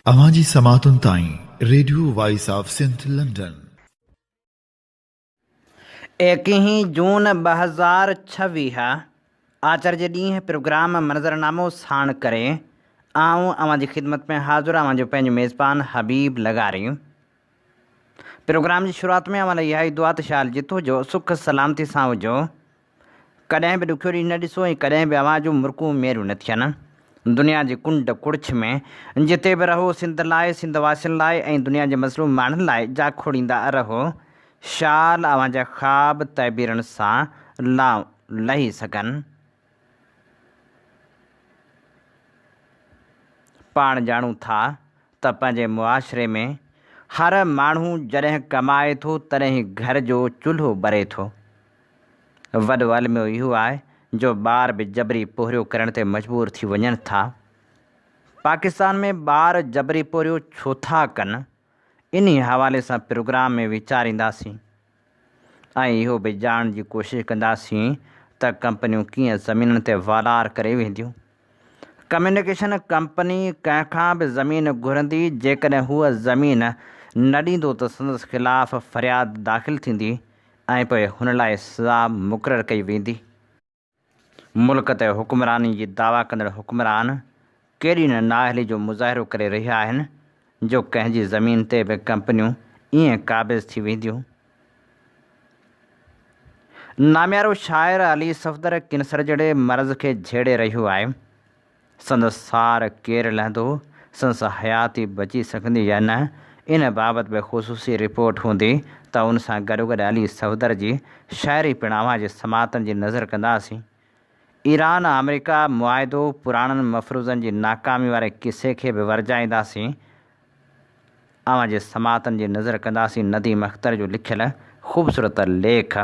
अवांजी समातुन ताईं radio voice of Sindh London. 21 जून 2026 आचर जे ॾींहुं प्रोग्राम मंज़रनामो साण करे आऊं अवांजी ख़िदमत में हाज़िर आवां पंहिंजो मेज़बान हबीब लगारी। प्रोग्राम जी शुरूआति में अवां लाइ इहा ई दुआ त शाल जितो जो सुख सलामती सां हुजो, कॾहिं बि ॾुखियो ॾींहुं न ॾिसो ऐं कॾहिं बि अवां जूं मुर्कूं मेरियूं न थियनि। दुनिया जी कुंड कुड़छ में जिते बि रहो सिंध लाइ, सिंध वासियुनि लाइ ऐं दुनिया जे मज़लूम माण्हुनि लाइ जा खोड़ींदा रहो। शाल अवां जा ख़्वाब तइबीरनि सां लही सघनि। पाण ॼाणूं था त पंहिंजे मुआशिरे में हर माण्हू जॾहिं कमाए थो तॾहिं ई घर जो चुल्हो ॿरे थो। वॾो अलमियो इहो आहे जो ॿार बि जबरी पोरियो करण ते मजबूर थी वञनि था। पाकिस्तान में ॿार जबरी पोरियो छो था कनि, इन हवाले सां प्रोग्राम में वीचारींदासीं ऐं इहो बि ॼाणण जी कोशिशि कंदासीं त कंपनियूं कीअं ज़मीननि ते वालार करे वेंदियूं। कम्यूनिकेशन कंपनी कंहिंखां बि ज़मीन घुरंदी, जेकॾहिं हूअ ज़मीन न ॾींदो त संदसि ख़िलाफ़ फ़रियाद दाख़िल थींदी ऐं पोइ हुन लाइ सज़ा मुक़ररु कई वेंदी। मुल्क ते हुक्मरानी जी दावा कंदड़ हुक्मरान केॾी न नाअहली जो मुज़ाहिरो करे रहिया आहिनि जो कंहिंजी ज़मीन ते बि कंपनियूं ईअं क़ाबिज़ थी वेंदियूं। नाम्यारो शाइर अली सफ़दर कैंसर जहिड़े मर्ज़ खे झेड़े रहियो आहे। संदसि सार केरु लहंदो, संदसि हयाती बची सघंदी या न, इन बाबति बि ख़ुसूसी रिपोर्ट हूंदी त उन सां गॾोगॾु अली सफ़दर जी शाइरी पिणु अवां जे समातनि जी नज़र कंदासीं। ईरान अमेरिका मुआहिदो पुराणनि मफ़रूज़नि जी नाकामी वारे किसे खे बि वरजाईंदासीं। अवां जे समातनि जी नज़र कंदासीं नदीम अख़्तर जो लिखियलु ख़ूबसूरत लेख।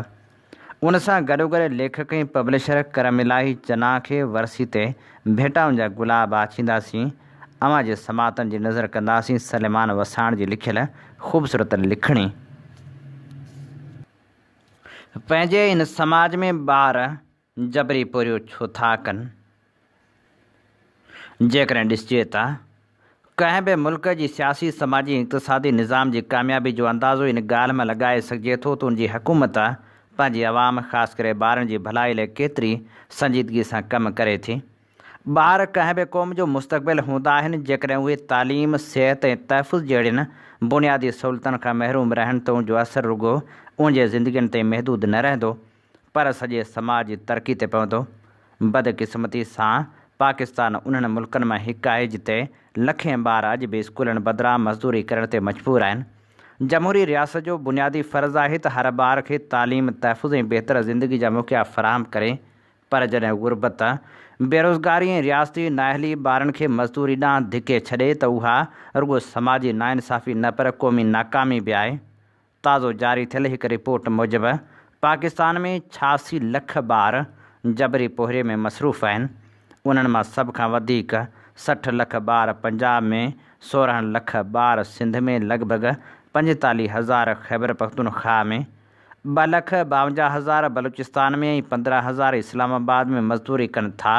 उन सां गॾोगॾु लेखक ऐं पब्लिशर करम इलाही चना खे वरसी ते भेटाउनि जा गुलाब आछींदासीं। अवां जे समातनि जी नज़र कंदासीं सलेमान वसाण जी लिखियलु ख़ूबसूरत लिखणी। पंहिंजे इन समाज में ॿार जबरी पोरियो छो था कनि। जेकॾहिं ॾिसिजे त कंहिं बि मुल्क जी सियासी, समाजी, इक़्तिसादी निज़ाम जी कामयाबी जो अंदाज़ो इन ॻाल्हि में लॻाए सघिजे थो त उनजी हुकूमत पंहिंजी आवाम, ख़ासि करे ॿारनि जी भलाई लाइ केतिरी संजीदगी सां कमु करे थी। ॿार कंहिं बि क़ौम जो मुस्तक़बिल हूंदा आहिनि। जेकॾहिं उहे तालीम, सिहत ऐं तहफ़ुज़ जहिड़ियुनि बुनियादी सहूलियतुनि खां महरूम रहनि त उनजो असरु रुॻो उनजे ज़िंदगियुनि ते महदूद न रहंदो, पर सॼे समाज जी तरक़ी ते पवंदो। बदक़िस्मती सां पाकिस्तान उन्हनि मुल्कनि मां हिकु आहे जिते लखें ॿार अॼु बि स्कूलनि बदिरां मज़दूरी करण ते मजबूर आहिनि। जमहूरी रियासत जो बुनियादी फ़र्ज़ु आहे त हर ॿार खे तालीम, तहफ़ुज़ ऐं बहितर ज़िंदगी जा मौक़िया फ़राहम करे, पर जॾहिं गुरबत, बेरोज़गारी ऐं रियासती नाअहली ॿारनि खे मज़दूरी ॾांहुं धिके छॾे त उहा रुॻो समाजी नाइंसाफ़ी न पर क़ौमी नाकामी बि आहे। ताज़ो जारी थियल हिकु रिपोर्ट मूजिबि पाकिस्तान में 86 लख ॿार जबरी पोरिये में मसरूफ़ आहिनि। उन्हनि मां सभ खां वधीक 60 लख ॿार पंजाब में, 16 लख ॿार सिंध में, लॻभॻि 45,000 ख़ैबर पख्तूनख्वा में, 2,52,000 बलूचिस्तान में ऐं 15,000 इस्लामाबाद में मज़दूरी कनि था।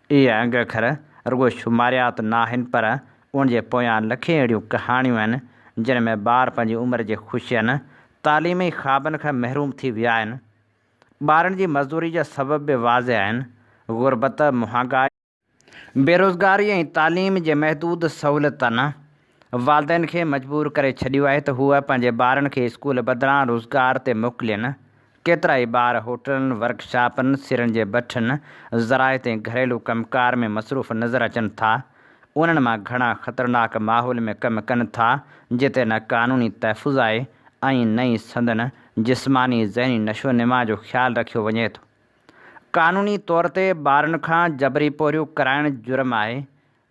इहे अंग अखर रुॻो शुमारियात न आहिनि, पर उनजे पोयां लखें अहिड़ियूं कहाणियूं आहिनि जिन में ॿार पंहिंजी उमिरि जे ख़ुशियुनि, तालीमी ख़्वाबनि खां महरूम थी विया आहिनि। ॿारनि जी मज़दूरी जा सबब बि वाज़िह आहिनि। गुरबत, महांगाई, बेरोज़गारी ऐं तालीम जे महदूद सहूलियतनि वालदेन खे मजबूर करे छॾियो आहे त हूअ पंहिंजे ॿारनि खे स्कूल बदिरां रोज़गार ते मोकिलियनि। केतिरा ई ॿार होटलनि, वर्कशॉपनि, सिरनि जे भठनि, ज़राइत ऐं घरेलू कमकार में मसरूफ़ नज़र अचनि था। उन्हनि मां घणा ख़तरनाक माहौल में कमु कनि था जिते न क़ानूनी तहफ़ुज़ आहे ऐं न ई संदनि जिस्मानी ज़हनी नशो नमा जो ख़्यालु रखियो वञे थो। क़ानूनी तौर ते ॿारनि खां जबरी पोरियो कराइणु जुर्म आहे,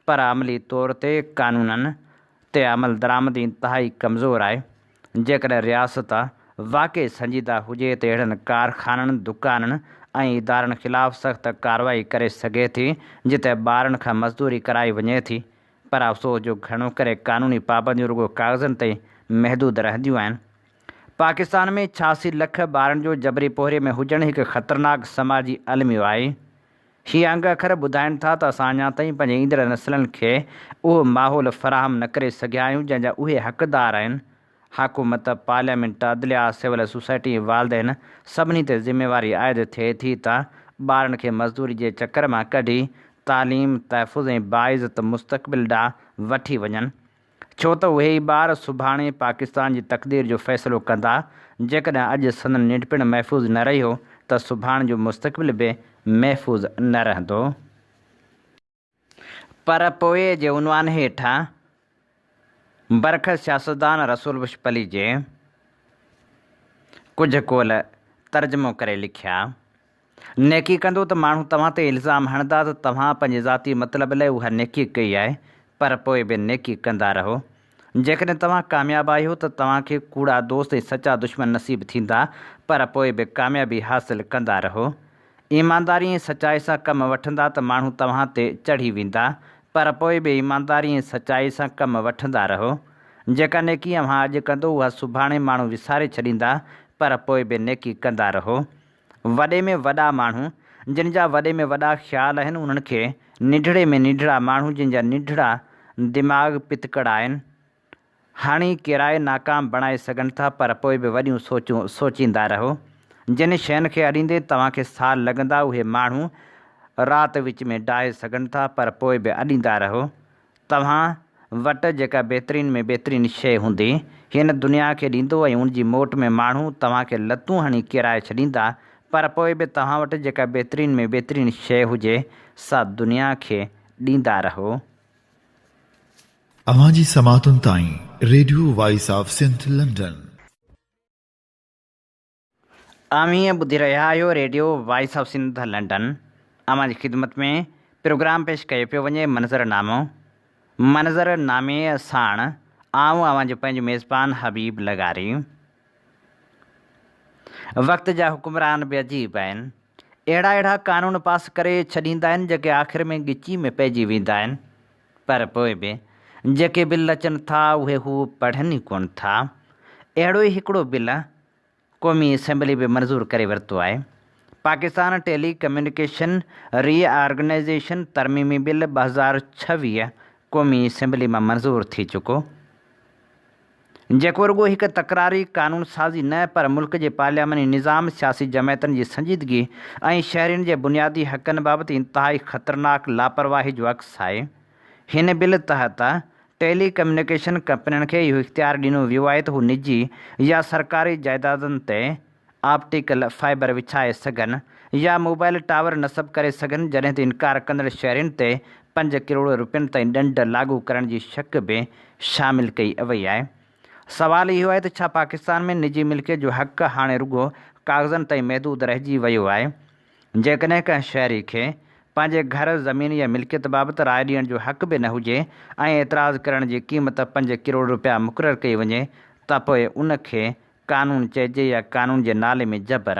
पर अमली तौर ते क़ानूननि ते अमल दरामदी इंतिहाई कमज़ोर आहे। जेकॾहिं रियासत वाक़ई संजीदा हुजे त अहिड़नि कारख़ाननि, दुकाननि ऐं इदारनि ख़िलाफ़ु सख़्त कार्रवाई करे सघे थी जिते ॿारनि खां मज़दूरी कराई वञे थी, पर अफ़सोस जो घणो करे क़ानूनी पाबंदियूं रुॻो काग़ज़नि ते महदूद रहंदियूं आहिनि। पाकिस्तान में 86 लख ॿारनि जो जबरी पोरिये में हुजणु हिकु ख़तरनाक समाजी अलमियो आहे। हीअ अंग अखर ॿुधाइनि था त असां अञा ताईं पंहिंजे ईंदड़ नसलनि खे उहो माहौल फ़राहम न करे सघिया आहियूं जंहिंजा उहे हक़दार आहिनि। हुकूमत, पार्लियामेंट, अदलिया, सिविल सोसाइटी, वालदेन सभिनी ते ज़िम्मेवारी आइद थिए थी त ॿारनि खे मज़दूरी जे चकर मां कढी तालीम, तहफ़ुज़ ऐं बाइज़त मुस्तक़बिल ॾांहुं वठी वञनि, छो त उहे ई ॿार सुभाणे पाकिस्तान जी तक़दीर जो फ़ैसिलो कंदा। जेकॾहिं अॼु संदनि निंढपिण महफ़ूज़ न रहियो त सुभाणे जो मुस्तक़बिल बि महफ़ूज़ न रहंदो। पर पोइ जे उनवान हेठां बरख़त सियासतदान रसूल बुशपली जे कुझु कोल तर्जुमो करे लिखिया। नेकी कंदो त माण्हू तव्हां ते इल्ज़ाम हणंदा त तव्हां पंहिंजे ज़ाती मतिलब लाइ उहा नेकी कई आहे, पर पोइ बि नेकी कंदा रहो। जेकॾहिं तव्हां कामयाबु आहियो त तव्हांखे कूड़ा दोस्त ऐं सचा दुश्मन नसीब थींदा, पर पोइ बि कामयाबी हासिलु कंदा रहो। ईमानदारी ऐं सचाई सां कमु वठंदा त माण्हू तव्हां ते चढ़ी वेंदा, पर पोइ बि ईमानदारी ऐं सचाई सां कमु वठंदा रहो। जेका नेकी अव्हां अॼु कंदो उहा सुभाणे माण्हू विसारे छॾींदा, पर पोइ बि नेकी कंदा रहो। वॾे में वॾा माण्हू जिन जा वॾे में वॾा ख़्याल आहिनि, उन्हनि खे निढड़े में निढड़ा माण्हू जिन जा निढड़ा दिमाग़ पितकड़ आहिनि, हाणी किराए नाकाम बणाए सघनि था, पर पोइ बि वॾियूं सोचींदा रहो। जिन शयुनि खे अॾींदे तव्हांखे साल लॻंदा, उहे माण्हू राति विच में डाहे सघनि था, पर पोइ बि अॾींदा रहो। तव्हां वटि जेका बहितरीन में बहितरीन शइ हूंदी हिन दुनिया खे ॾींदो ऐं उनजी मोट में माण्हू तव्हांखे लतूं हणी किराए छॾींदा, पर पोइ बि तव्हां वटि जेका बहितरीन में बहितरीन शइ हुजे सा दुनिया खे ॾींदा रहो। अवां जी समातुनि ताईं radio voice of Sindh London. हीअं ॿुधी रहिया आहियो radio voice of Sindh London. अवां जी ख़िदमत में प्रोग्राम पेश कयो पियो वञे मंज़रनामो। मंज़रनामे साण आऊं अवां जो पंहिंजो मेज़बान हबीब लगारी। वक़्त जा हुक्मरान बि अजीब आहिनि। अहिड़ा कानून पास करे छॾींदा आहिनि जेके आख़िर में ॻिची में पइजी वेंदा आहिनि, पर पोइ बि जेके बिल अचनि था उहे हू पढ़नि ई कोन था। अहिड़ो ई हिकिड़ो बिल क़ौमी असेंबली बि मंज़ूरु करे वरितो आहे। पाकिस्तान टेली कम्युनिकेशन रीऑर्गनाइज़ेशन तरमीमी बिल 2026 क़ौमी असेंबली मां मंज़ूरु थी चुको, जेको रुॻो हिकु तकरारी कानून साज़ी न पर मुल्क जे पार्लियामानी निज़ाम, सियासी जमायतनि जी संजीदगी ऐं शहरियुनि जे बुनियादी हक़नि बाबति इंतिहाई ख़तरनाक लापरवाही जो अक्स आहे। हिन बिल तहत टेली कम्युनिकेशन कंपनियुनि खे इहो इख़्तियार ॾिनो वियो आहे त हू निजी या सरकारी जाइदादनि ते ऑप्टिकल फाइबर विछाए सघनि या मोबाइल टावर नस्ब करे सघनि, जॾहिं त इनकार कंदड़ शहरियुनि ते 5 करोड़ रुपयनि ताईं ॾंड लागू करण जी शक बि शामिलु कई वई आहे। सवाल इहो आहे त छा पाकिस्तान में निजी मिल्कियत जो हक़ हाणे रुॻो काग़ज़नि ताईं महदूद रहिजी वियो आहे? जेकॾहिं कंहिं शहरी खे पंहिंजे घर, ज़मीन या मिल्कियत बाबति राय ॾियण जो हक़ बि न हुजे ऐं एतिराज़ करण जी क़ीमत 5 करोड़ रुपया मुक़ररु कई वञे त पोइ उनखे कानून चइजे या कानून जे नाले में जबर।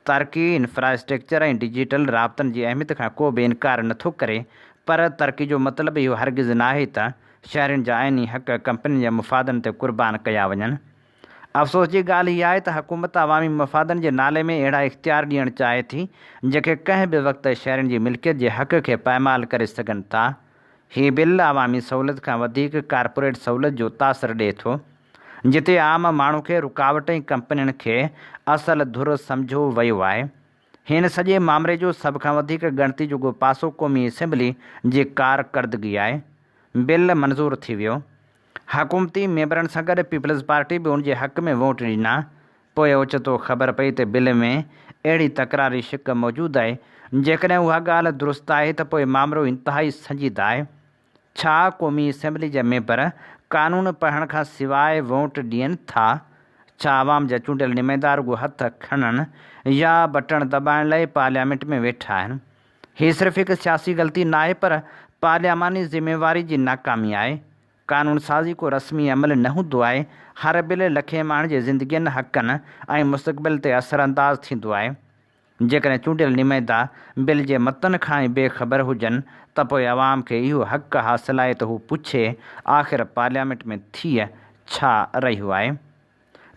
तरक़ी, इंफ्रास्ट्रक्चर ऐं डिजिटल राब्तनि जी अहमियत खां को बि इनकार नथो करे, पर तरक़ी जो मतिलबु इहो हरगिज़ नाहे त शहरियुनि जा आइनी हक़ कंपनियुनि जे मुफ़ादनि ते क़ुर्बान कया वञनि। अफ़सोस जी ॻाल्हि इहा आहे त हुकूमत अवामी मफ़ादनि जे नाले में अहिड़ा इख़्तियार ॾियणु चाहे थी जेके कंहिं बि वक़्तु शहरियुनि जी मिल्कियत जे हक़ खे पायमाल करे सघनि था। हीउ बिल अवामी सहूलियत खां वधीक कारपोरेट सहूलियत जो तासिर ॾिए थो, जिते आम माण्हू खे रुकावट ऐं कंपनियुनि खे असल धुर सम्झो वियो आहे। हिन सॼे मामले जो सभ खां वधीक ॻणती जोॻो पासो क़ौमी असेंबली जी कारकर्दगी आहे। बिल मंज़ूरु थी वियो। हुकूमती मेंबरनि सां गॾु पीपल्स पार्टी बि उनजे हक़ में वोट ॾिना। पोइ ओचितो ख़बर पई त बिल में अहिड़ी तकरारी शिक मौजूदु आहे। जेकॾहिं उहा ॻाल्हि दुरुस्त आहे त पोइ मामिलो इंतिहाई संजीदा आहे। छा क़ौमी असेंबली जा मेंबर कानून पढ़ण खां सवाइ वोट ॾियनि था? छा आवाम जा चूंडियल नुमाइंदा रुॻो हथ खणनि या बटण दॿाइण लाइ पार्लियामेंट में वेठा आहिनि? हीअ सिर्फ़ु हिकु सियासी ग़लती न आहे, पर पार्लियामानी ज़िम्मेवारी जी नाकामी आहे। कानून साज़ी को रस्मी अमल न हूंदो आहे। हर बिल लखे माण्हुनि जे ज़िंदगियुनि, हक़नि ऐं मुस्तक़बिल ते असरअंदाज़ थींदो आहे। जेकॾहिं चूंडियल नुमाइंदा बिल जे मतन खां ई बेख़बर हुजनि त पोइ अवाम खे इहो हक़ हासिलु आहे त हू पुछे आख़िर पार्लियामेंट में थिए छा रहियो आहे।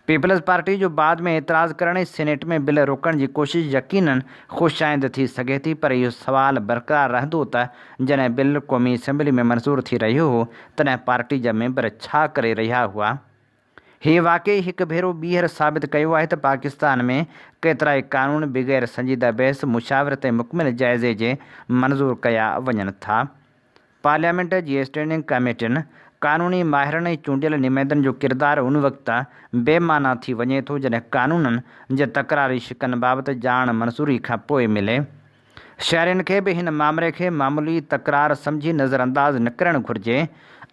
पीपल्स पार्टी जो बाद में एतिराज़ करण सेनेट में बिल रोकण जी कोशिश यकीनन ख़ुशाइंद थी सघे थी, पर इहो सवाल बरक़रार रहंदो त जॾहिं बिल क़ौमी असेंबली में मंज़ूर थी रहियो हो तॾहिं पार्टी जा मेंबर छा करे रहिया हुआ। हीउ वाक़ई हिकु भेरो ॿीहर साबित कयो आहे त पाकिस्तान में केतिरा ई क़ानून बग़ैर संजीदा बहस मुशावरत ऐं मुकमिल जाइज़े जे मंज़ूर कया वञनि था। पार्लियामेंट जी स्टैंडिंग कमेटियुनि क़ानूनी माहिरनि ऐं चूंडियल नुमाइंदनि जो किरदारु उन वक़्तु बेमाना थी वञे थो जॾहिं क़ानूननि जे तकरारी शिकनि बाबति ॼाण मंज़ूरी खां पोइ मिले। शहरियुनि खे बि हिन मामले खे मामूली तकरार सम्झी नज़रअंदाज़ न करणु घुरिजे।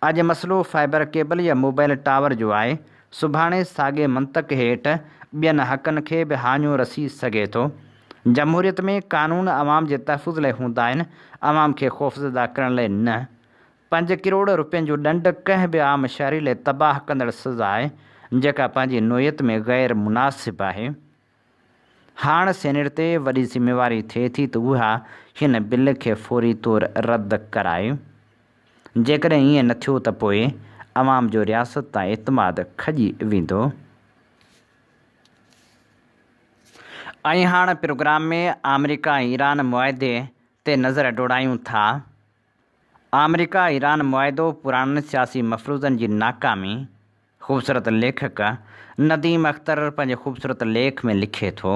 अॼु मसइलो फाइबर केबल या मोबाइल टावर जो आहे, सुभाणे साॻे मंतक हेठि ॿियनि हक़नि खे बि हाञो रसी सघे थो। जमहूरियत में क़ानून अवाम जे तहफ़ुज़ लाइ हूंदा आहिनि, अवाम खे ख़ौफ़ज़दा करण लाइ न। 5 करोड़ रुपयनि जो ॾंड कंहिं बि आम शहरी लाइ तबाह कंदड़ सज़ा आहे जेका पंहिंजी नोयत में ग़ैर मुनासिबु आहे। हाणे सेनेट ते वॾी ज़िमेवारी थिए थी त उहा हिन बिल खे फ़ौरी तौरु रद्द कराए। जेकॾहिं ईअं न थियो त पोइ अवाम जो रियासत तां एतमाद खॼी वेंदो। ऐं हाणे प्रोग्राम में अमेरिका ऐं ईरान मुआदे ते नज़र डोड़ायूं था। अमेरिका ईरान मुआदो पुराणनि सियासी मफ़रूज़नि जी नाकामी। ख़ूबसूरत लेखक नदीम अख़्तर पंहिंजे ख़ूबसूरत लेख में लिखे थो,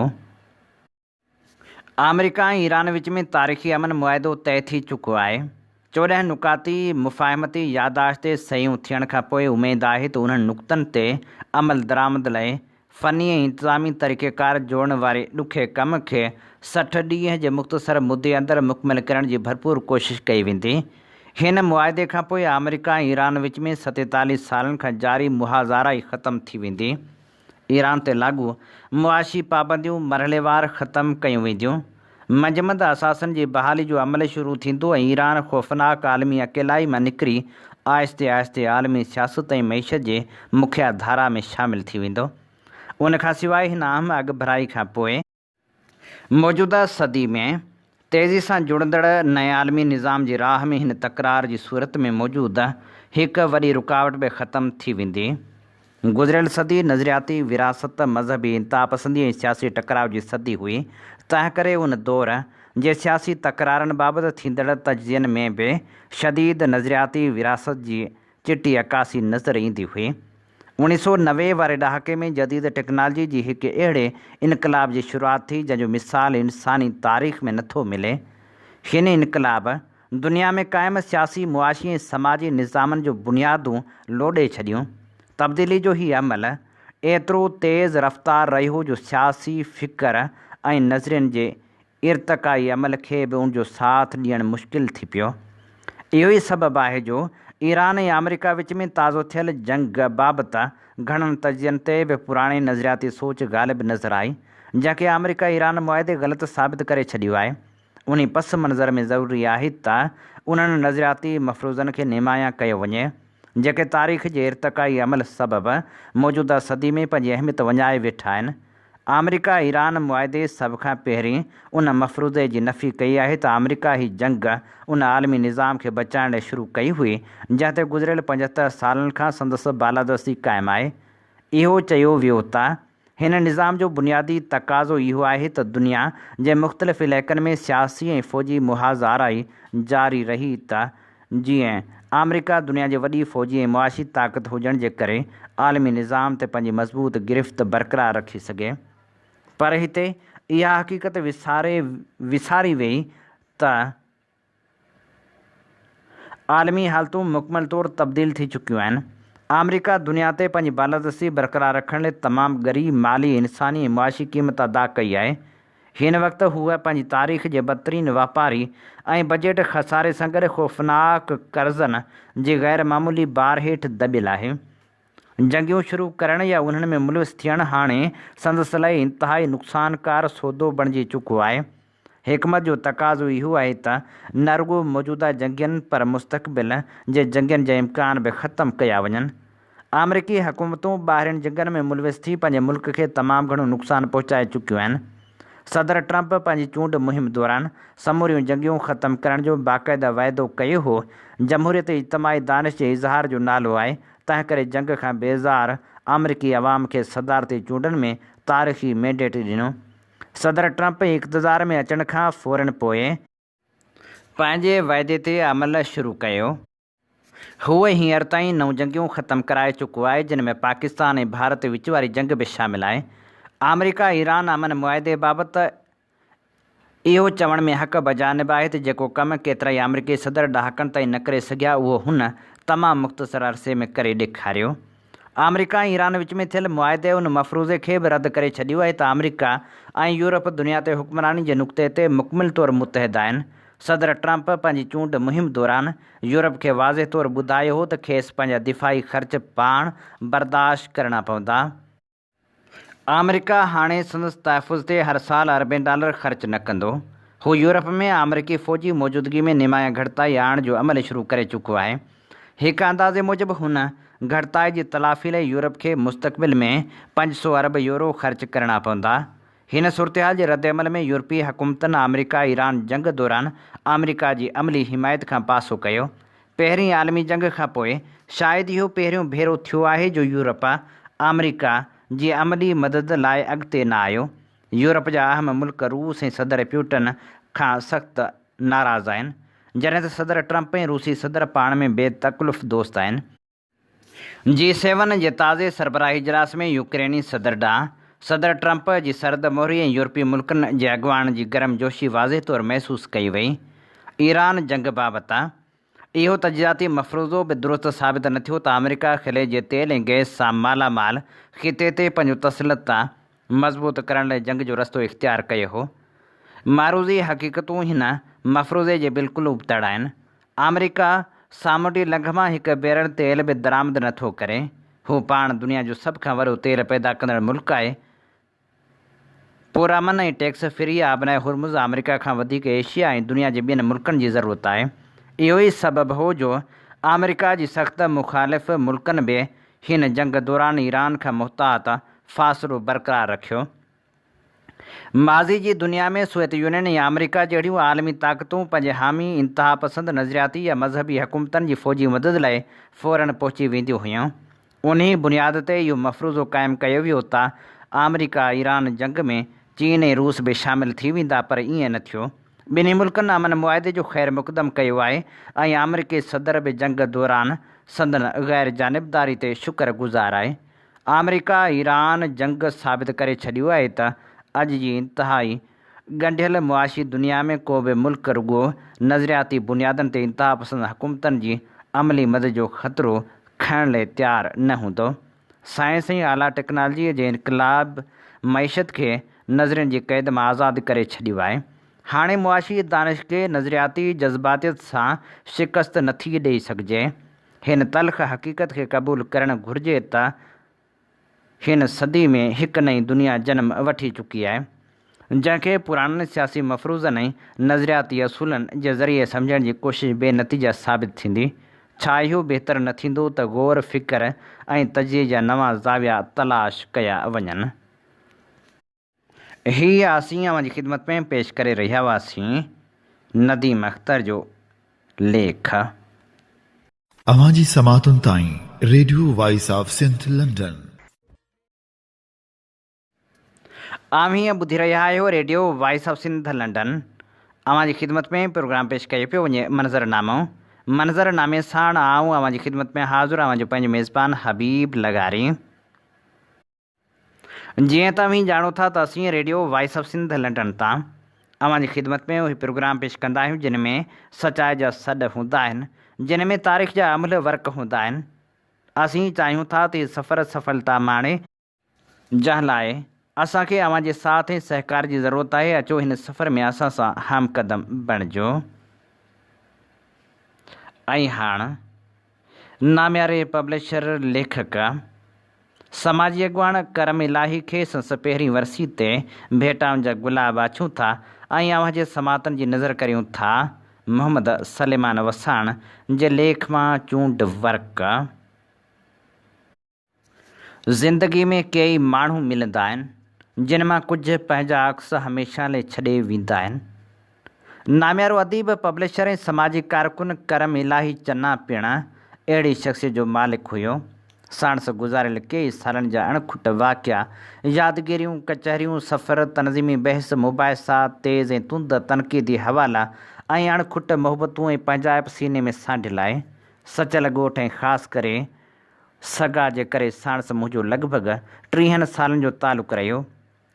अमेरिका ऐं ईरान विच में तारीख़ी अमन मुआदो तइ थी चुको आहे। 14 नुकाती मुफ़ाहिमती यादाश्त ते सयूं थियण खां पोइ उमेदु आहे त उन्हनि नुक़्तनि ते अमल दरामद लाइ फ़नी ऐं इंतिज़ामी तरीक़ेकार जोड़ण वारे ॾुखे कम खे 60 ॾींहं जे मुख़्तसर मुदे अंदरि मुकमिल करण जी भरपूर कोशिश कई वेंदी। हिन मुआदे खां पोइ अमेरिका ऐं ईरान विच में 47 सालनि खां जारी मुहाज़ारा ई ख़तमु थी वेंदी। ईरान ते लागू मुआशी पाबंदियूं मरहलेवार ख़तमु कयूं वेंदियूं। मंजमद असासनि जी बहाली जो अमल शुरू थींदो ऐं ईरान ख़ौफ़नाक आलमी अकेलाई मां निकिरी आहिस्ते आहिस्ते आलमी सियासत ऐं मईशत जे मुख्य धारा में शामिलु थी वेंदो। उन खां सवाइ हिन अहम अॻु भराई खां पोइ मौजूदा सदी में तेज़ी सां जुड़ंदड़ नए आलमी निज़ाम जी राह में हिन तकरार जी सूरत में मौजूदु हिकु वॾी रुकावट बि ख़तमु थी वेंदी। गुज़िरियल सदी नज़रियाती विरासत, मज़हबी इंतापसंदी ऐं सियासी टकराव जी सदी हुई। तंहिं करे उन दौर जे सियासी तकरारनि बाबति थींदड़ तजज़ियनि में बि शदीद नज़रियाती विरासत जी चिटी अकासी नज़र ईंदी हुई। 1990 वारे ॾहाके में जदीद टेक्नोलॉजी जी हिकु अहिड़े इनक़लाब जी शुरूआति थी जंहिंजो मिसाल इंसानी तारीख़ में नथो मिले। हिन इनक़लाब दुनिया में क़ाइमु सियासी, मुआशी ऐं समाजी निज़ामनि जो बुनियादूं लोॾे छॾियूं। तब्दीली जो हीउ अमल एतिरो तेज़ रफ़्तार रहियो जो सियासी फ़िक्र ऐं नज़रियनि जे इर्तक़ाई अमल खे बि उनजो साथ ॾियणु मुश्किल थी पियो। इहो ई सबबु आहे जो ईरान ऐं अमेरिका विच में ताज़ो थियल जंग बाबति घणनि तजज़ियनि ते बि पुराणी नज़रियाती सोच ग़ालिब नज़र आई, जंहिंखे अमेरिका ईरान मुआदे ग़लति साबित करे छॾियो आहे। उन पस मंज़र में ज़रूरी आहे त उन्हनि नज़रियाती मफ़रूज़नि खे निमाया कयो वञे जेके तारीख़ जे इर्तक़ाई अमल सबबि मौजूदा सदी में पंहिंजी अहमियत वञाए वेठा आहिनि। अमेरिका ईरान मुआदे सभ खां पहिरीं उन मफ़रूज़े जी नफ़ी कई आहे त अमेरिका ही जंग उन आलमी निज़ाम खे बचाइण लाइ शुरू कई हुई जंहिं ते गुज़िरियल 75 सालनि खां संदसि बालादस्ती क़ाइमु आहे। इहो चयो वियो त हिन निज़ाम जो बुनियादी तक़ाज़ो इहो आहे त दुनिया जे मुख़्तलिफ़ इलाइक़नि में सियासी ऐं फ़ौजी मुहाज़ाराई जारी रही त जीअं अमेरिका दुनिया जी वॾी फ़ौजी ऐं मुआशी ताक़त हुजण जे करे आलमी निज़ाम ते पंहिंजी मज़बूत गिरफ़्त बरक़रार रखी सघे। पर हिते इहा हक़ीक़त विसारी वई त आलमी हालतूं मुकमल तौरु तब्दील थी चुकियूं आहिनि। अमेरिका दुनिया ते पंहिंजी बालादस्ती बरक़रार रखण लाइ तमामु ग़रीब माली, इंसानी ऐं मुआशी क़ीमत अदा कई आहे। हिन वक़्तु हूअ पंहिंजी तारीख़ जे बदतरीन वापारी ऐं बजट खसारे सां गॾु ख़ौफ़नाक कर्ज़नि जी ग़ैर मामूली बार हेठि दॿियल आहे। जंगियूं शुरू करण या उन्हनि में मुलविस थियणु हाणे संदसि लाइ इंतिहाई नुक़सानकार सौदो बणिजी चुको आहे। हिकमत जो तक़ाज़ो इहो आहे त न रुॻो मौजूदा जंगियुनि पर मुस्तक़बिल जे जंगियुनि जा इम्कान बि ख़तमु कया वञनि। अमरीकी हुकूमतूं ॿाहिरियुनि जंगनि में मुलविस थी पंहिंजे मुल्क खे तमामु घणो नुक़सानु पहुचाए चुकियूं आहिनि। सदर ट्रंप पंहिंजी चूंड मुहिम दौरान समूरियूं जंगियूं ख़तमु करण जो बाक़ाइदा वाइदो कयो हो। जमहूरियत इज्तमाही दानिश जे इज़हार जो नालो आहे, तंहिं करे जंग खां बेज़ार अमरीकी अवाम खे सदारती चूंडनि में तारीख़ी मैंडेट ॾिनो। सदर ट्रंप इक़्तिदार में अचण खां फ़ौरन पोइ पंहिंजे वाइदे ते अमल शुरू कयो। हूअ हींअर ताईं 9 जंगियूं ख़तमु कराए चुको आहे, जिन में पाकिस्तान ऐं भारत विच वारी जंग बि शामिल आहे। अमरीका ईरान अमन मुआदे बाबति इहो चवण में हक़ बजानिब आहे त जेको कमु केतिरा ई अमरीकी सदर ॾहाकनि ताईं न करे सघिया, उहो हुन तमामु मुख़्तसर अरसे में करे ॾेखारियो। अमरीका ऐं ईरान विच में थियल मुआदे उन मफ़रूज़े खे बि रद्द करे छॾियो आहे त अमरीका ऐं यूरोप दुनिया ते हुक्मरानी जे नुक़्ते ते मुकमिल तौरु मुतहद आहिनि। सदर ट्रंप पंहिंजी चूंड मुहिम दौरान यूरोप खे वाज़े तौरु ॿुधायो हो त खेसि पंहिंजा दिफ़ाई ख़र्च पाण बर्दाश्त करणा पवंदा। अमरीका हाणे संदसि तहफ़ुज़ ते हर साल $अरबें ख़र्च न कंदो। हू यूरोप में अमरीकी फ़ौजी मौजूदगी में निमाया घटिताई आणण जो अमल शुरू करे चुको आहे। हिकु अंदाज़े मूजिबि हुन घटिताई जी तलाफ़ी लाइ यूरोप खे मुस्तक़बिल में €500 अरब ख़र्च करणा पवंदा। हिन सूरतहाल जे रद्द अमल में यूरोपीय हुकूमतनि अमरीका ईरान जंग दौरान अमरीका जी अमली हिमायत खां पासो कयो। पहिरीं आलमी जंग खां पोइ शायदि इहो पहिरियों भेरो थियो आहे जो यूरोप अमरीका जी अमली मदद लाइ अॻिते न आयो। यूरोप जा अहम मुल्क रूस ऐं सदर प्यूटन खां सख़्तु नाराज़ आहिनि, जॾहिं त सदर ट्रंप ऐं रूसी सदर पाण में बेतकल्लुफ़ दोस्त आहिनि। G7 जे ताज़े सरबराही इजलास में यूक्रेनी सदर ॾांहुं सदर ट्रंप जी सरद मोहरी ऐं यूरोपीय मुल्कनि जे अॻुवाण जी गर्मजोशी वाज़े तौरु महसूसु कई वई। ईरान जंग बाबति इहो तजियाती मफ़रूज़ो बि दुरुस्त साबित न थियो त अमरीका ख़िले जे तेल ऐं गैस सां मालामाल ख़िते ते पंहिंजो तसलत मज़बूत करण लाइ जंग जो रस्तो इख़्तियार कयो हो। मारूज़ी हक़ीक़तूं हिन मफ़रूज़े जे बिल्कुलु उबतड़ आहिनि। अमरीका सामुंडी लंघ मां हिकु बैरल तेल बि दरामद नथो करे। हू पाण दुनिया जो सभ खां वॾो तेल पैदा कंदड़ मुल्क आहे। पुरअमन ऐं टैक्स फ्री आबनाए हुर्मुज़ अमरीका खां वधीक एशिया ऐं दुनिया जे ॿियनि मुल्कनि जी ज़रूरत आहे। इहो ई सबबु हो जो अमरीका जी सख़्तु मुख़ालिफ़ मुल्कनि बि हिन जंग दौरान ईरान खां मुहतात फ़ासिलो बरक़रार रखियो। माज़ी जी दुनिया में सोवियत यूनियन या अमरीका जहिड़ियूं आलमी ताक़तूं पंहिंजे हामी इंतिहा पसंद नज़रियाती या मज़हबी हुकूमतनि जी फ़ौजी मदद लाइ फ़ौरन पहुची वेंदियूं हुयूं। उन्ही बुनियाद ते इहो मफ़रूज़ो क़ाइमु कयो वियो त अमरीका ईरान जंग में चीन ऐं रूस बि शामिलु थी वेंदा, पर ईअं न थियो। ॿिन्ही मुल्कनि अमन मुआदे जो ख़ैरु मुक़दम कयो आहे ऐं अमरीकी सदर बि जंग दौरान संदन ग़ैर जानिबदारी ते शुक्रगुज़ार आहे। अमरीका ईरान जंग साबित करे छॾियो आहे त अॼु जी इंतिहाई ॻंढियल मुआशी दुनिया में को बि मुल्क रुॻो नज़रियाती बुनियादनि ते इंतिहा पसंद हुकूमतनि जी अमली मदद जो ख़तरो खणण लाइ तयारु न हूंदो। साइंस ऐं आला टेक्नोलॉजीअ जे इनक़लाब मईशत खे नज़रियुनि जी क़ैद मां आज़ादु करे छॾियो आहे। हाणे मुआशी दानिश खे नज़रियाती जज़्बातियत सां शिकस्त नथी ॾेई सघिजे। हिन तल्ख़ हक़ीक़त खे क़बूलु करणु घुरिजे त हिन सदी में हिकु नई दुनिया जनम वठी चुकी आहे, जंहिंखे पुराणनि सियासी मफ़रूज़नि ऐं नज़रियाती असूलनि जे ज़रिए सम्झण जी कोशिश बेनतीजा साबित थींदी। छा इहो बहितरु न थींदो त ग़ौर फ़िक्र ऐं तजिए जा नवां ज़ाविया तलाश कया वञनि। हीअ असीं अव्हांजी ख़िदमत में पेश करे रहिया हुआसीं नदीम अख़्तर जो लेख। अवांजी समातुनि ताईं radio voice of Sindh London. हीअं ॿुधी रहिया आहियो radio voice of Sindh London. अव्हांजी ख़िदमत में प्रोग्राम पेश कयो पियो वञे मंज़रनामे साण आऊं अव्हांजी ख़िदमत में हाज़िर अव्हांजो पंहिंजो मेज़बान हबीब लगारी। जीअं त अव्हीं ॼाणो था त असीं radio voice of Sindh London तां अव्हांजी ख़िदमत में उहे प्रोग्राम पेश कंदा आहियूं जिन में सचाई जा सॾ हूंदा आहिनि, जिन में तारीख़ जा अमल वर्क हूंदा आहिनि। असीं चाहियूं था त हीअ सफ़र सफलता माणे, जंहिं लाइ असांखे अव्हांजे साथ ऐं सहकार जी ज़रूरत आहे। अचो हिन सफ़र में असां सां हमक़दम बणिजो। ऐं हाणे नामियारे पब्लिशर लेखक समाजी अॻुवाण करम इलाही खे संस पहिरीं वरसी ते भेटाउनि जा गुलाब अचूं था ऐं अव्हांजे समातनि जी नज़र करियूं था मोहम्मद सलेमान वसाण जे लेख मां चूंड वर्क। ज़िंदगी में कई माण्हू मिलंदा आहिनि जिन मां कुझु पंहिंजा अक्स हमेशह लाइ छॾे वेंदा आहिनि। नामियारो अदीब पब्लिशर ऐं समाजी कारकुन करम इलाही चन्ना पिणु अहिड़ी शख़्सियत जो मालिक हुयो। साणस गुज़ारियल कई सालनि जा अणखुट वाक़िया, यादगिरियूं, कचहरियूं, सफ़र, तनज़ीमी बहस, मुबाहिसात, तेज़ ऐं तुंद तनक़ीदी हवाला ऐं अणखुट मोहबतूं ऐं पंहिंजाइप सीने में सांढियल आहे। सचल ॻोठ ऐं ख़ासि करे सगा जे करे साणस मुंहिंजो लॻभॻि 30 सालनि जो तालुक़ु रहियो।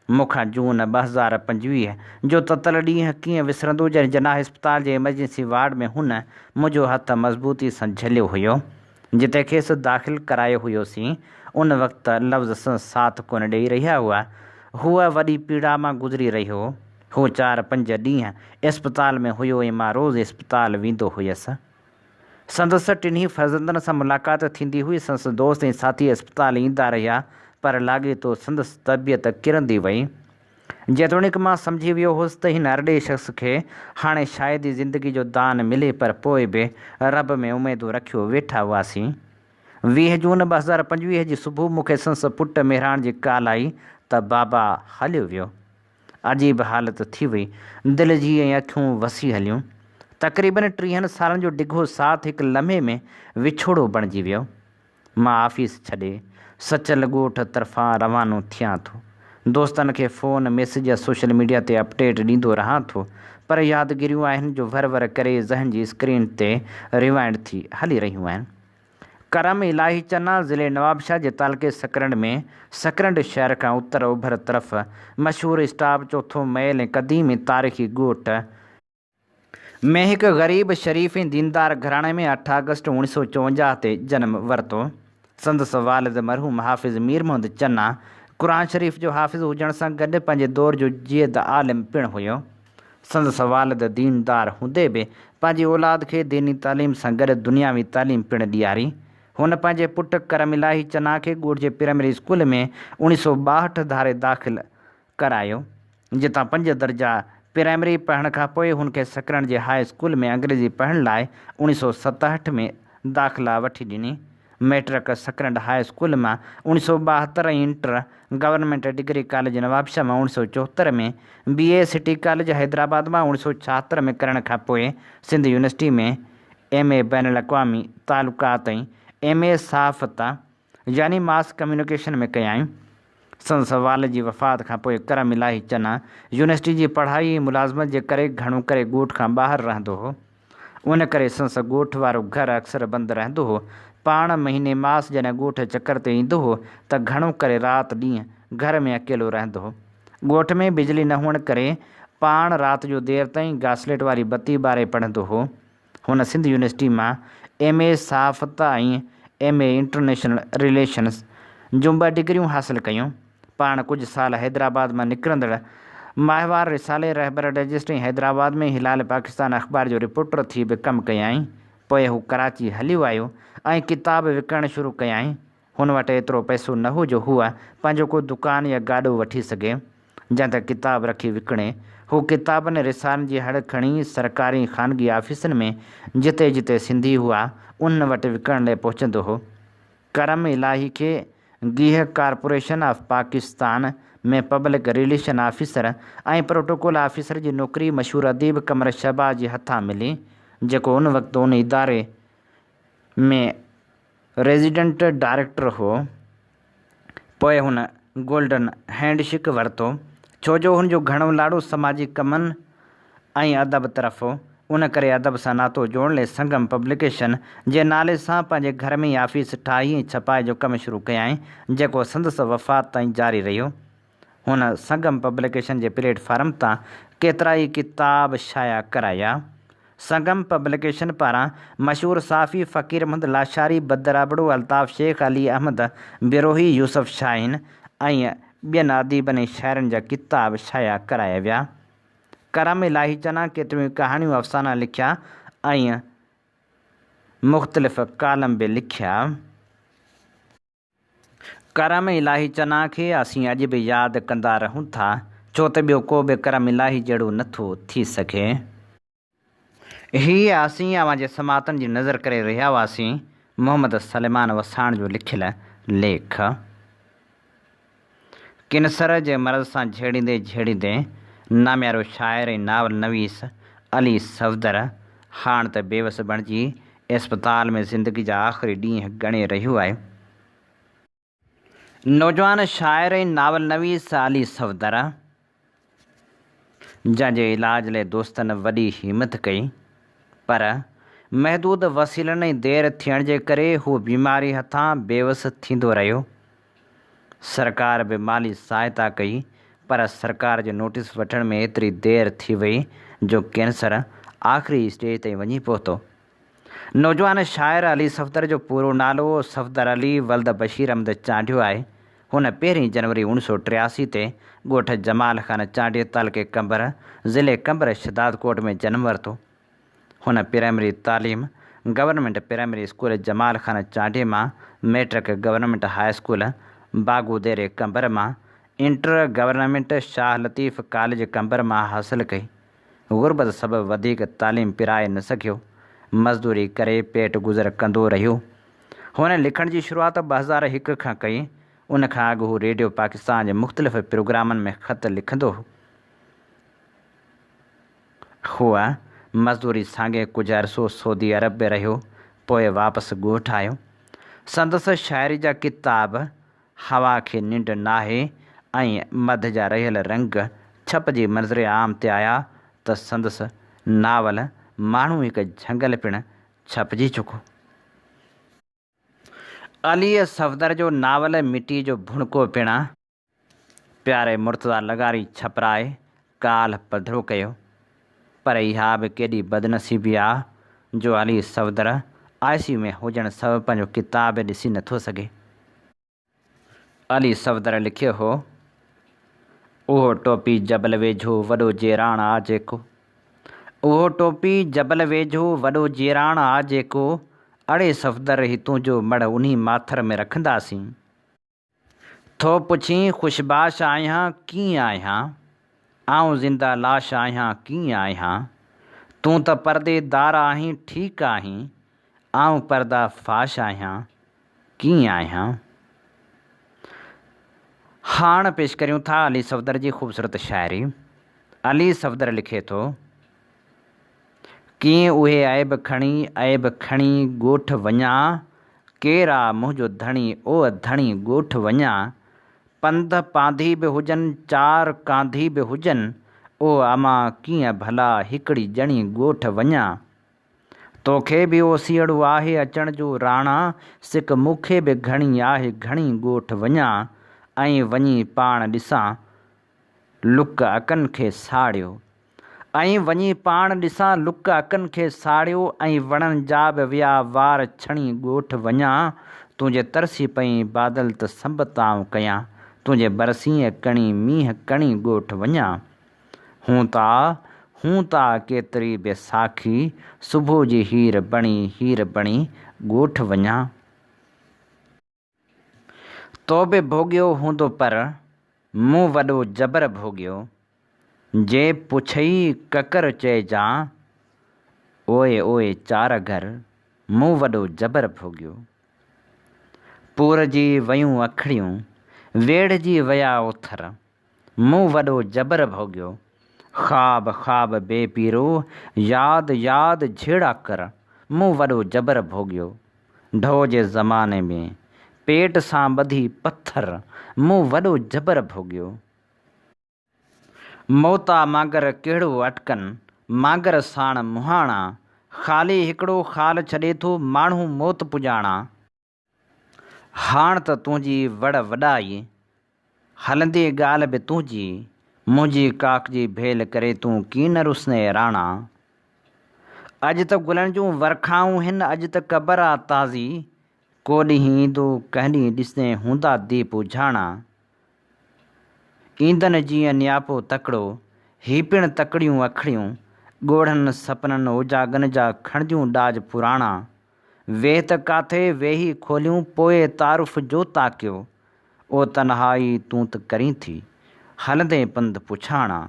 मूंखां जून 2025 जो ततल ॾींहुं कीअं विसरंदो जॾहिं जनाह इस्पताल जे एमरजेंसी वार्ड में हुन मुंहिंजो हथु मज़बूती सां झलियो हुयो। जिते खेसि दाख़िल करायो हुयोसीं उन वक़्तु लफ़्ज़ सां साथ कोन ॾेई रहिया हुआ। हूअ वॾी पीड़ा मां गुज़री रहियो हो। हू 4-5 ॾींहं इस्पताल में हुयो ऐं मां रोज़ु इस्पताल वेंदो हुयसि। संदसि टिन्ही फ़र्ज़ंदनि सां मुलाक़ात थींदी हुई। संदसि दोस्त ऐं साथी इस्पताल ईंदा रहिया, पर लाॻे थो संदसि तबियत किरंदी वई। जेतोणीकि मां सम्झी वियो हुउसि त हिन अरड़े शख़्स खे हाणे शायदि ई ज़िंदगी जो दान मिले, पर पोइ बि रब में उमेदूं रखियो वेठा हुआसीं। 20 जून 2025 जी सुबुह मूंखे संदसि पुटु मेहराण जी काल आई त बाबा हलियो वियो। अजीब हालत थी वई, दिलि जी ऐं अखियूं वसी हलियूं। तक़रीबन 30 सालनि जो डिघो साथ हिकु लम्हे में विछोड़ो बणिजी वियो। मां ऑफिस छॾे सचल ॻोठ तरफ़ां रवानो थियां थो। दोस्तनि खे फ़ोन, मैसेज या सोशल मीडिया ते अपडेट ॾींदो रहां थो, पर यादगिरियूं आहिनि जो वर करे ज़हन जी स्क्रीन ते रिवाइंड थी हली रहियूं आहिनि। करम इलाही चन्ना ज़िले नवाबशाह जे तालुक़े सकरंड में सकरंड शहर खां उत्तर ओभर तरफ़ मशहूरु स्टॉप चौथो महल ऐं क़दीमी तारीख़ी ॻोठ में हिकु ग़रीब शरीफ़ ऐं दीनदार घराणे में 8 अगस्त 1954 ते जनम वरितो। संदसि वालिद मरहूम हाफ़िज़ मीर मोहम्मद चन्ना क़ुरान शरीफ़ जो हाफ़िज़ हुजण सां गॾु पंहिंजे दौर जो जियद आलिम पिणु हुयो। संदसि वालिद दीनदार हूंदे बि पंहिंजी औलाद खे दीनी तालीम सां गॾु दुनियावी तालीम पिणु ॾियारी। हुन पंहिंजे पुटु करम इलाही चन्ना खे ॻोठ जे प्राइमरी स्कूल में 1962 धारे दाख़िल करायो, जितां 5 दर्जा प्राइमरी पढ़ण खां पोइ हुनखे सकरंड जे हाई स्कूल में अंग्रेज़ी पढ़ण लाइ 1967 में दाख़िला वठी ॾिनी। मैट्रिक सकरंड हाई स्कूल मां 1972 ऐं inter government degree college Nawabshah मां 1974 में, BA सिटी कॉलेज हैदराबाद मां 1976 में करण खां पोइ सिंध यूनिवर्सिटी में MA बैनुल अक़वामी तालुकात ऐं MA सहाफ़त यानी मास कम्युनिकेशन में कयाईं। संदसि वालिद जी वफ़ात खां पोइ करम इलाही चन्ना यूनिवर्सिटी जी पढ़ाई ऐं मुलाज़मत जे करे घणो करे ॻोठ खां ॿाहिरि रहंदो हो। उन करे संदसि ॻोठ वारो घरु अक्सर बंदि रहंदो हो। पाण महीने मास जॾहिं ॻोठ चकर ते ईंदो हो त घणो करे राति ॾींहुं घर में अकेलो रहंदो हो। ॻोठ में बिजली न हुअण करे पाण राति जो देरि ताईं घासलेट वारी बत्ती ॿारे पढ़ंदो हो। हुन सिंध यूनिवर्सिटी मां MA सहाफ़त ऐं MA इंटरनेशनल रिलेशन्स जूं 2 डिग्रियूं हासिलु कयूं। पाण कुझु साल हैदराबाद मां निकिरंदड़ माहवार रिसाले, रहबर डाइजेस्ट ऐं हैदराबाद में हिलाल पाकिस्तान अख़बार जो रिपोर्टर थी बि कमु कयाईं। पोइ हू कराची हलियो आयो ऐं किताब विकिणणु शुरू कयाईं। हुन वटि एतिरो पैसो न हो जो हूअ पंहिंजो को दुकान या गाॾो वठी सघे जंहिं ते किताब रखी विकिणे। हू किताबनि रिसालनि जी हड़ खणी सरकारी ख़ानगी ऑफिसनि में जिते जिते सिंधी हुआ उन वटि विकिणण लाइ पहुचंदो हो। करम इलाही खे गीह कॉर्पोरेशन ऑफ पाकिस्तान में पब्लिक रिलेशन ऑफिसर ऐं प्रोटोकॉल ऑफिसर जी नौकरी मशहूरु अदीब कमर शहबाज जे हथां मिली, जेको उन वक़्तु उन इदारे में रेजिडेंट डायरेक्टर हो। पोइ हुन गोल्डन हैंडशिक वरितो, छो जो हुनजो घणो लाड़ो समाजी कमनि ऐं अदब तरफ़ हो। उन करे अदब सां नातो जोड़ण लाइ संगम पब्लिकेशन जे नाले सां पंहिंजे घर में ई ऑफिस ठाही ऐं छपाई जो कमु शुरू कयाईं, जेको संदसि वफ़ात ताईं जारी रहियो। हुन संगम पब्लिकेशन जे प्लेटफार्म तां केतिरा ई किताब शाया कराया। संगम पब्लिकेशन पारां मशहूरु साफ़ी फ़कीर मोहम्मद लाशारी, बदर अबड़ो, अल्ताफ़ शेख, अली अहमद बिरोही, यूसुफ शाहीन ऐं ॿियनि अदीबनि ऐं शाइरनि जा किताब शाया कराया विया। करम इलाही चन्ना केतिरियूं कहाणियूं, अफ़साना लिखिया ऐं मुख़्तलिफ़ कालम बि लिखिया। करम इलाही चन्ना खे असीं अॼु बि यादि कंदा रहूं था, छो त ॿियो को बि करम इलाही जहिड़ो नथो थी सघे। हीअ असीं अव्हां जे समातनि जी नज़र करे रहिया हुआसीं मोहम्मद सलेमान वसाण जो लिखियल लेख। किनसर जे मर्ज़ सां झेड़ींदे नाम्यारो शाइर ऐं नावल नवीस अली सफ़दर हाणे त बेवस बणिजी इस्पताल में ज़िंदगी जा आख़िरी ॾींहं ॻणे रहियो आहे। नौजवान शाइर ऐं नावल नवीस अली सफ़दर जंहिंजे इलाज लाइ दोस्तनि वॾी हिमत कई, पर महदूद वसीलनि ऐं देरि थियण जे करे हू बीमारी हथां बेवस थींदो रहियो। सरकार बि माली सहायता कई, पर सरकार जो नोटिस वठण में एतिरी देरि थी वई जो कैंसर आख़िरी स्टेज ताईं वञी पहुतो। नौजवान शाइर अली सफ़दर जो पूरो नालो सफ़दर अली वल्द बशीर अहमद चांडियो आहे। हुन 1 जनवरी 1983 ते ॻोठ जमाल ख़ान चांडियो तालुक़े कंबर ज़िले कंबर शदादकोट में जनमु वरितो। हुन प्राइमरी तालीम गवर्नमेंट प्राइमरी स्कूल जमाल ख़ान चांडियो मां, मैट्रिक गवर्नमेंट हाई स्कूल बागुदेरे कंबर मां, inter government Shah Latif college कंबर मां हासिलु कई। गुरबत सबबि वधीक तालीम पिराए न सघियो, मज़दूरी करे पेट गुज़र कंदो रहियो। हुन लिखण जी शुरूआति 2001 खां कई। उन खां अॻु हू रेडियो पाकिस्तान जे मुख़्तलिफ़ प्रोग्रामनि में ख़त लिखंदो हो। हूअ मज़दूरी सांगे कुझु अरसो सऊदी अरब में रहियो, पोइ वापसि ॻोठ आयो। संदसि शाइरी जा किताब हवा खे निंड नाहे ऐं मध जा रहियल रंग छपजी मंज़र आम ते आया त संदसि नावल माण्हू हिकु झंगल पिणु छपजी चुको। अलीअ सफ़दर जो नावल मिटी जो भुणको पिणु प्यारे मुर्तज़ा लगारी छपराए काल्ह पधिरो कयो। पर इहा बि केॾी बदनसीबी आहे जो अली सफ़दर ICU में हुजण सबबि पंहिंजो किताब ॾिसी नथो सघे। अली सफ़दर लिखियो हो, उहो टोपी जबल वेझो वॾो जेराण आ जेको, उहो टोपी जबल वेझो वॾो जेराण आ जेको, अड़े सफ़दर हितूं जो मड़ उन्ही माथर में रखंदासीं। थो पुछी ख़ुशबाश आहियां कीअं आहियां, आऊं ज़िंदा लाश आहियां कीअं आहियां, तूं त परदेदार आहीं ठीकु आहीं, आऊं पर्दा फाश आहियां कीअं आहियां। हाणे पेश करियूं था अली सफ़दर जी ख़ूबसूरत शाइरी। अली सफ़दर लिखे थो, कीअं उहे ऐब खणी ॻोठ वञा, केरु आ मुंहिंजो धणी ओ धणी ॻोठ वञा, पंध पांधी बि हुजनि 4 कांधी बि हुजनि, ओ अमा कीअं भला हिकिड़ी ॼणी ॻोठ वञा। तोखे बि ओ सीअड़ो आहे अचण जो राणा, सिक मूंखे बि घणी आहे घणी ॻोठ वञा, ऐं वञी पाण ॾिसां लुक अकनि खे साड़ियो, ऐं वञी पाण ॾिसां लुक अकनि खे साड़ियो, ऐं वणनि जा बि विया वार छणी ॻोठ वञा, तुंहिंजे तरसी पई बादल त संबताऊं कयां, तुंहिंजे बरसीअ कणी मींहं कणी ॻोठ वञा। हूं ता केतिरी बैसाखी सुबुह जी हीर बणी ॻोठ वञा। तो बि भोॻियो हूंदो पर मूं वॾो जबर भोॻियो, जे पुछई ककर चइजां, ओए ओए 4 घर मूं वॾो जबर भोॻियो। पूर जी वयूं अखड़ियूं वेढ़जी विया ओथर, मूं वॾो जबर भोॻियो। ख़्वाब बेपीरो याद झेड़ा कर, मूं वॾो जबर भोॻियो। ढो जे ज़माने में पेट सां ॿधी पत्थर, मूं वॾो जबर भोॻियो। मौता मांगर कहिड़ो अटकनि, मांगर साण मुहाणा, ख़ाली हिकिड़ो ख़ाल छॾे थो माण्हू मौत पुॼाणा। हाण त तुंहिंजी वड़ वॾाई, हलंदी ॻाल्हि बि तुंहिंजी, मुंहिंजी काक जी भेल करे तूं कीअं न रुसने राणा। अॼु त गुलनि जूं वरखाऊं हिन, अॼु त क़बर आ ताज़ी, को ॾींहुं ईंदो कंहिं ॾींहुं ॾिसंदे हूंदा दीप उजाणा। ईंदनि जीअं नियापो तकिड़ो, ही पिणु तकिड़ियूं अखड़ियूं, ॻोढ़नि सपननि उजागनि जा खणिजूं ॾाज पुराणा। वेह त काथे वेही खोलियूं पोइ तारुफ़ जो ताकियो, ओ तन्हाई तूं त करीं थी हलंदे पंध पुछाणा।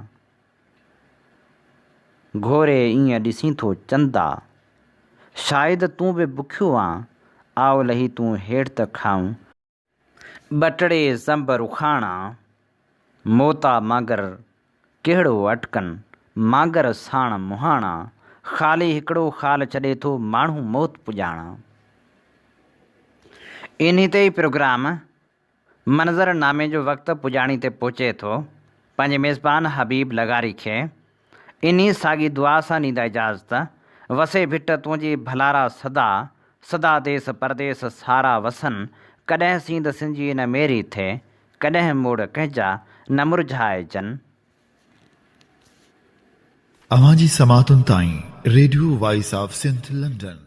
घोरे ईअं ॾिसीं थो चंदा, शायदि तूं बि बुखियो आं, आओ लही तूं हेठि त खाऊं ॿटड़े ज़ंब रुखाणा। मौता मांगर कहिड़ो अटकनि, मांगर साण मुहाणा, ख़ाली हिकिड़ो ख़ाल छॾे थो माण्हू मौत पुॼाणा। इन्ही ते ई प्रोग्राम मंज़रनामे जो वक़्तु पुॼाणी ते पहुचे थो। पंहिंजे मेज़बान हबीब लगारी खे इन्ही साॻी दुआ सां ॾींदा इजाज़त। वसे भिट तुंहिंजी भलारा सदा, सदा देस परदेस सारा वसन। कॾहिं सींद सिंजी न मेरी थे, कॾहिं मोड़ कंहिंजा न मुरझाइजनि। अवां जी समातुनि ताईं radio voice of Sindh London.